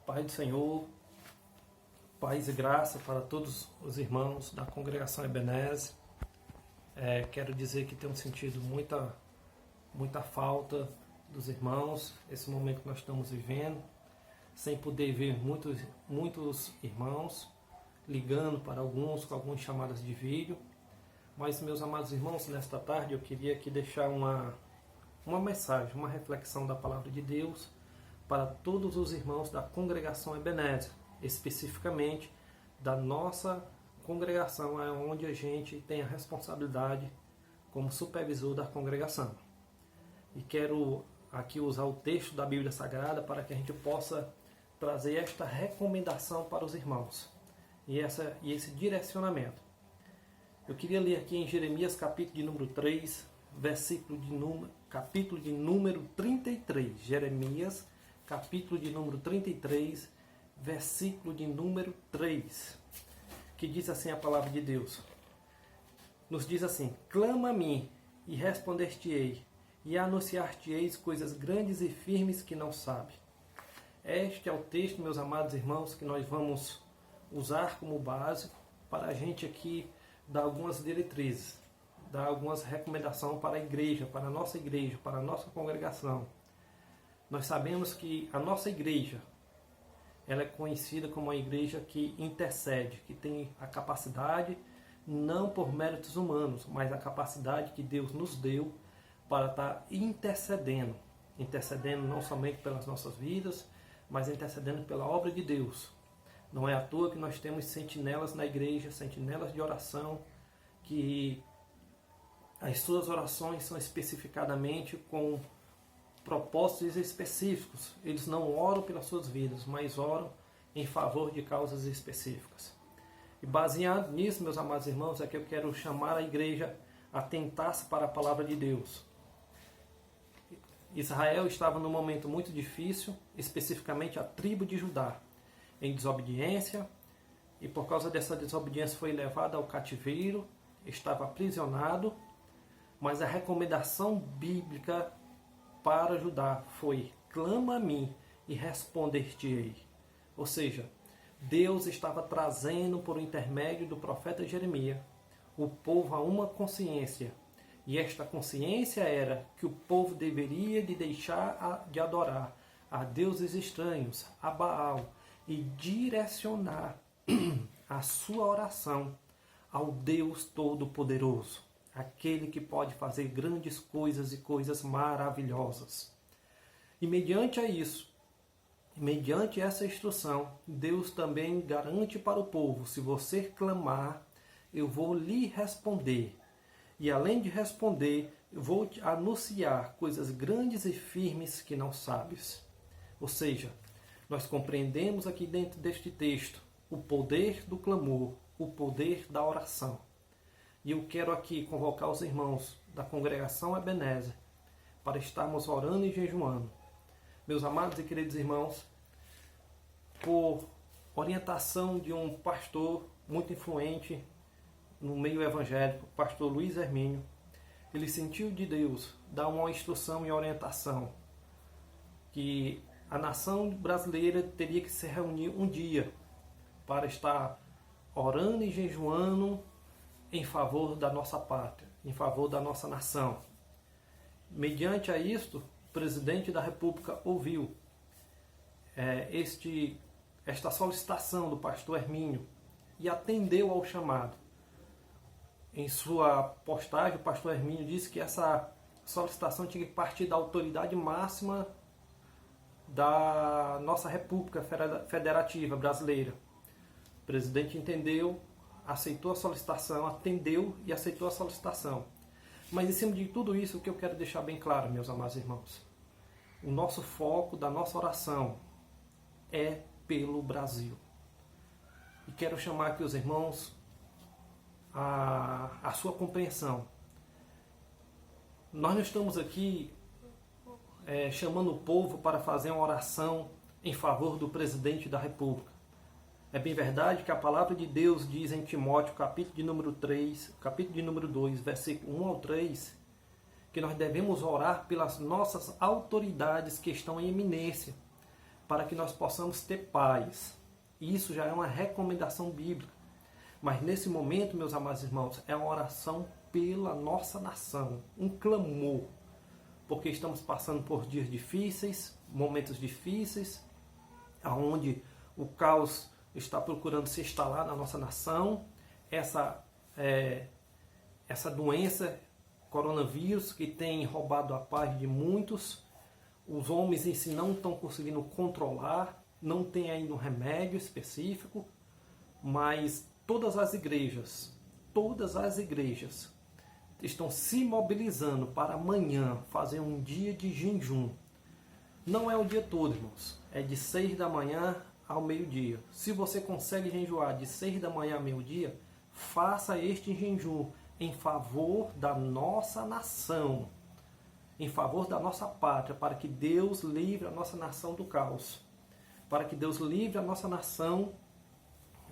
Pai do Senhor, paz e graça para todos os irmãos da congregação Ebenezer. Quero dizer que tenho sentido muita falta dos irmãos, esse momento que nós estamos vivendo, sem poder ver muitos irmãos, ligando para alguns com algumas chamadas de vídeo. Mas, meus amados irmãos, nesta tarde eu queria aqui deixar uma mensagem, uma reflexão da palavra de Deus para todos os irmãos da congregação Ebenezer, especificamente da nossa congregação, onde a gente tem a responsabilidade como supervisor da congregação. E quero aqui usar o texto da Bíblia Sagrada para que a gente possa trazer esta recomendação para os irmãos e esse direcionamento. Eu queria ler aqui em Jeremias capítulo de número 3, capítulo de número 33. Jeremias capítulo de número 33, versículo de número 3, que diz assim a palavra de Deus. Nos diz assim: clama a mim e responder-te-ei, e anunciar-te-eis coisas grandes e firmes que não sabe. Este é o texto, meus amados irmãos, que nós vamos usar como básico para a gente aqui dar algumas diretrizes, dar algumas recomendações para a igreja, para a nossa congregação. Nós sabemos que a nossa igreja, ela é conhecida como uma igreja que intercede, que tem a capacidade, não por méritos humanos, mas a capacidade que Deus nos deu para estar intercedendo não somente pelas nossas vidas, mas intercedendo pela obra de Deus. Não é à toa que nós temos sentinelas na igreja, sentinelas de oração, que as suas orações são especificadamente com propósitos específicos. Eles não oram pelas suas vidas, mas oram em favor de causas específicas. E baseado nisso, meus amados irmãos, é que eu quero chamar a igreja a atentar-se para a palavra de Deus. Israel estava num momento muito difícil, especificamente a tribo de Judá, em desobediência, e por causa dessa desobediência foi levado ao cativeiro, estava aprisionado, mas a recomendação bíblica para Judá foi: clama a mim e responder-te-ei. Ou seja, Deus estava trazendo por intermédio do profeta Jeremias o povo a uma consciência. E esta consciência era que o povo deveria de deixar de adorar a deuses estranhos, a Baal, e direcionar a sua oração ao Deus Todo-Poderoso, aquele que pode fazer grandes coisas e coisas maravilhosas. E mediante essa instrução, Deus também garante para o povo: se você clamar, eu vou lhe responder. E além de responder, eu vou te anunciar coisas grandes e firmes que não sabes. Ou seja, nós compreendemos aqui dentro deste texto o poder do clamor, o poder da oração. E eu quero aqui convocar os irmãos da congregação Ebenezer para estarmos orando e jejuando. Meus amados e queridos irmãos, por orientação de um pastor muito influente no meio evangélico, o pastor Luiz Hermínio, ele sentiu de Deus dar uma instrução e orientação que a nação brasileira teria que se reunir um dia para estar orando e jejuando em favor da nossa pátria, em favor da nossa nação. Mediante a isto, o presidente da República ouviu esta solicitação do pastor Hermínio e atendeu ao chamado. Em sua postagem, o pastor Hermínio disse que essa solicitação tinha que partir da autoridade máxima da nossa República Federativa Brasileira. O presidente entendeu, aceitou a solicitação, atendeu e aceitou a solicitação. Mas em cima de tudo isso, o que eu quero deixar bem claro, meus amados irmãos, o nosso foco da nossa oração é pelo Brasil. E quero chamar aqui os irmãos a sua compreensão. Nós não estamos aqui chamando o povo para fazer uma oração em favor do presidente da República. É bem verdade que a palavra de Deus diz em Timóteo, capítulo de número 3, capítulo de número 2, versículo 1 ao 3, que nós devemos orar pelas nossas autoridades que estão em eminência, para que nós possamos ter paz. Isso já é uma recomendação bíblica. Mas nesse momento, meus amados irmãos, é uma oração pela nossa nação, um clamor, porque estamos passando por dias difíceis, momentos difíceis, onde o caos está procurando se instalar na nossa nação. Essa doença, coronavírus, que tem roubado a paz de muitos, os homens em si não estão conseguindo controlar, não tem ainda um remédio específico, mas todas as igrejas estão se mobilizando para amanhã fazer um dia de jejum. Não é o dia todo, irmãos. É de 6 da manhã ao meio-dia. Se você consegue jejuar de 6 da manhã ao meio-dia, faça este jejum em favor da nossa nação, em favor da nossa pátria, para que Deus livre a nossa nação do caos, para que Deus livre a nossa nação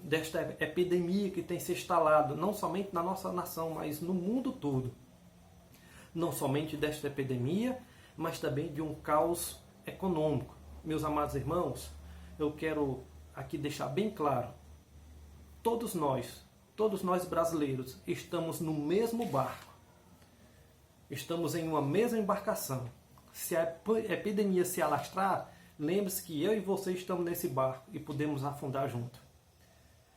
desta epidemia que tem se instalado, não somente na nossa nação, mas no mundo todo. Não somente desta epidemia, mas também de um caos econômico. Meus amados irmãos, eu quero aqui deixar bem claro, todos nós brasileiros, estamos no mesmo barco. Estamos em uma mesma embarcação. Se a epidemia se alastrar, lembre-se que eu e você estamos nesse barco e podemos afundar junto.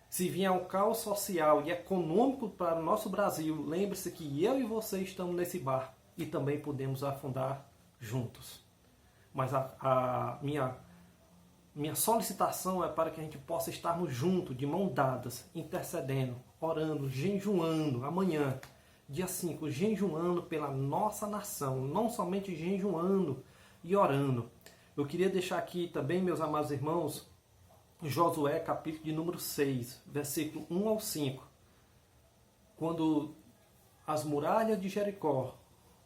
Se vier um caos social e econômico para o nosso Brasil, lembre-se que eu e você estamos nesse barco e também podemos afundar juntos. Mas a minha solicitação é para que a gente possa estarmos juntos, de mão dadas, intercedendo, orando, jejuando amanhã, dia 5, jejuando pela nossa nação, não somente jejuando e orando. Eu queria deixar aqui também, meus amados irmãos, Josué, capítulo de número 6, versículo 1 ao 5. Quando as muralhas de Jericó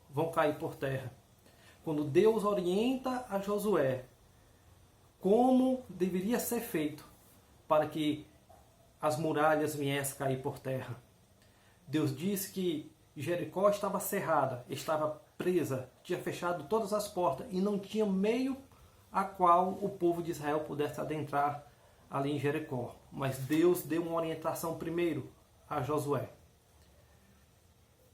vão cair por terra. Quando Deus orienta a Josué como deveria ser feito para que as muralhas viessem cair por terra. Deus disse que Jericó estava cerrada, estava presa, tinha fechado todas as portas e não tinha meio a qual o povo de Israel pudesse adentrar ali em Jericó. Mas Deus deu uma orientação primeiro a Josué.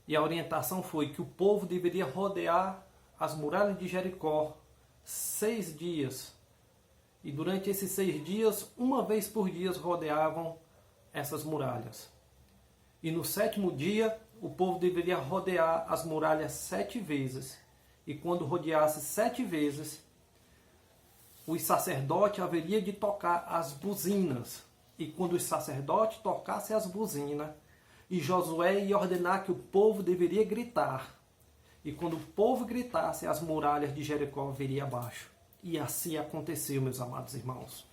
E a orientação foi que o povo deveria rodear as muralhas de Jericó 6 dias. E durante esses 6 dias, uma vez por dia, rodeavam essas muralhas. E no 7º dia, o povo deveria rodear as muralhas 7 vezes. E quando rodeasse 7 vezes, os sacerdotes haveriam de tocar as buzinas. E quando os sacerdotes tocassem as buzinas, e Josué ia ordenar que o povo deveria gritar. E quando o povo gritasse, as muralhas de Jericó viriam abaixo. E assim aconteceu, meus amados irmãos.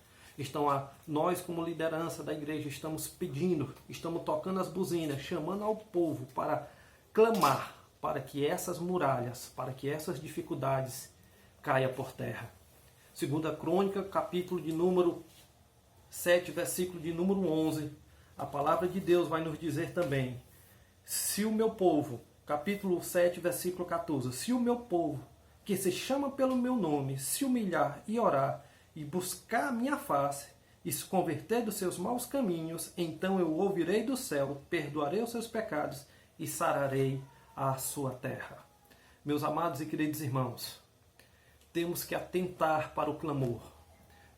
Nós, como liderança da igreja, estamos pedindo, estamos tocando as buzinas, chamando ao povo para clamar para que essas muralhas, para que essas dificuldades caiam por terra. 2ª Crônica, capítulo de número 7, versículo de número 11. A palavra de Deus vai nos dizer também: se o meu povo, capítulo 7, versículo 14, se o meu povo, que se chama pelo meu nome, se humilhar e orar, e buscar a minha face, e se converter dos seus maus caminhos, então eu ouvirei do céu, perdoarei os seus pecados e sararei a sua terra. Meus amados e queridos irmãos, temos que atentar para o clamor.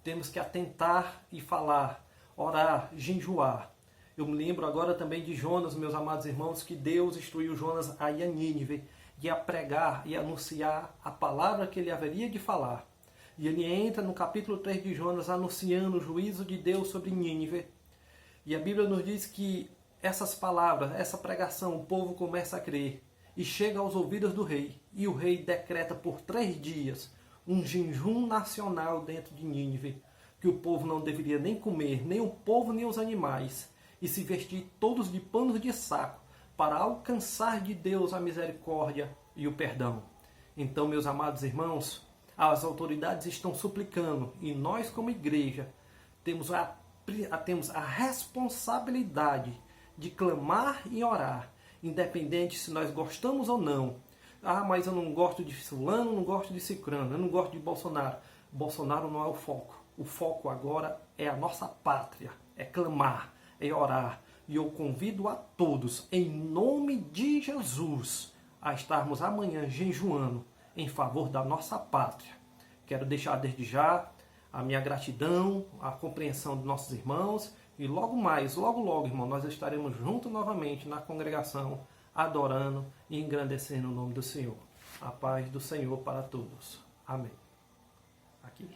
Temos que atentar e falar, orar, jejuar. Eu me lembro agora também de Jonas, meus amados irmãos, que Deus instruiu Jonas a ir a Nínive e a pregar e anunciar a palavra que ele haveria de falar. E ele entra no capítulo 3 de Jonas anunciando o juízo de Deus sobre Nínive. E a Bíblia nos diz que essas palavras, essa pregação, o povo começa a crer e chega aos ouvidos do rei. E o rei decreta por 3 dias um jejum nacional dentro de Nínive, que o povo não deveria nem comer, nem o povo nem os animais, e se vestir todos de panos de saco, para alcançar de Deus a misericórdia e o perdão. Então, meus amados irmãos, as autoridades estão suplicando, e nós como igreja temos a responsabilidade de clamar e orar, independente se nós gostamos ou não. Ah, mas eu não gosto de fulano, não gosto de cicrano, eu não gosto de Bolsonaro. Bolsonaro não é o foco. O foco agora é a nossa pátria, é clamar, é orar. E eu convido a todos, em nome de Jesus, a estarmos amanhã jejuando em favor da nossa pátria. Quero deixar desde já a minha gratidão, a compreensão dos nossos irmãos. E logo mais, logo, irmão, nós estaremos juntos novamente na congregação, adorando e engrandecendo o nome do Senhor. A paz do Senhor para todos. Amém. Aqui.